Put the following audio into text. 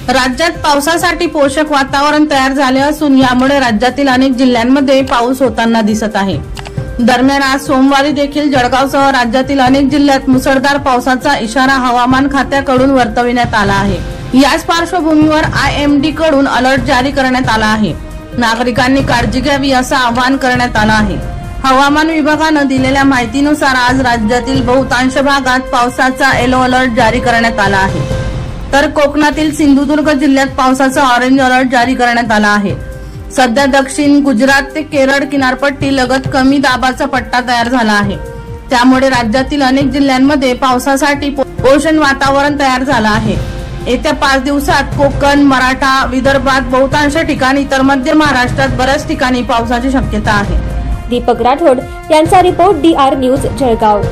राज्यात पावसासाठी पोषक वातावरण तयार झाले असून यामुळे राज्यातील अनेक जिल्ह्यांमध्ये पाऊस होताना दिसत आहे। दरम्यान आज सोमवारी देखील जळगावसह राज्यातील अनेक जिल्ह्यात मुसळधार पावसाचा इशारा हवामान खात्याकडून वर्तविण्यात आला आहे। याच पार्श्वभूमीवर IMD कडून अलर्ट जारी करण्यात आला आहे। नागरिकांनी काळजी घ्यावी असं आवाहन करण्यात आलं आहे। हवामान विभागानं दिलेल्या माहितीनुसार आज राज्यातील बहुतांश भागात पावसाचा येलो अलर्ट जारी करण्यात आला आहे, तर कोकणातील सिंधुदुर्ग जिल्ह्यात पावसाचा ऑरेंज अलर्ट जारी करण्यात आला आहे। सध्या दक्षिण गुजरात ते केरळ किनारपट्टी लगत कमी दाबाचा पट्टा तयार झाला आहे, त्यामुळे राज्यातील अनेक जिल्ह्यांमध्ये पावसासाठी पोषण वातावरण तयार झालं आहे। येत्या 5 दिवसात कोकण, मराठा, विदर्भात बहुतांश ठिकाणी तर मध्य महाराष्ट्रात बऱ्याच ठिकाणी पावसाची शक्यता आहे। दीपक राठोड यांचा रिपोर्ट DR न्यूज जळगाव।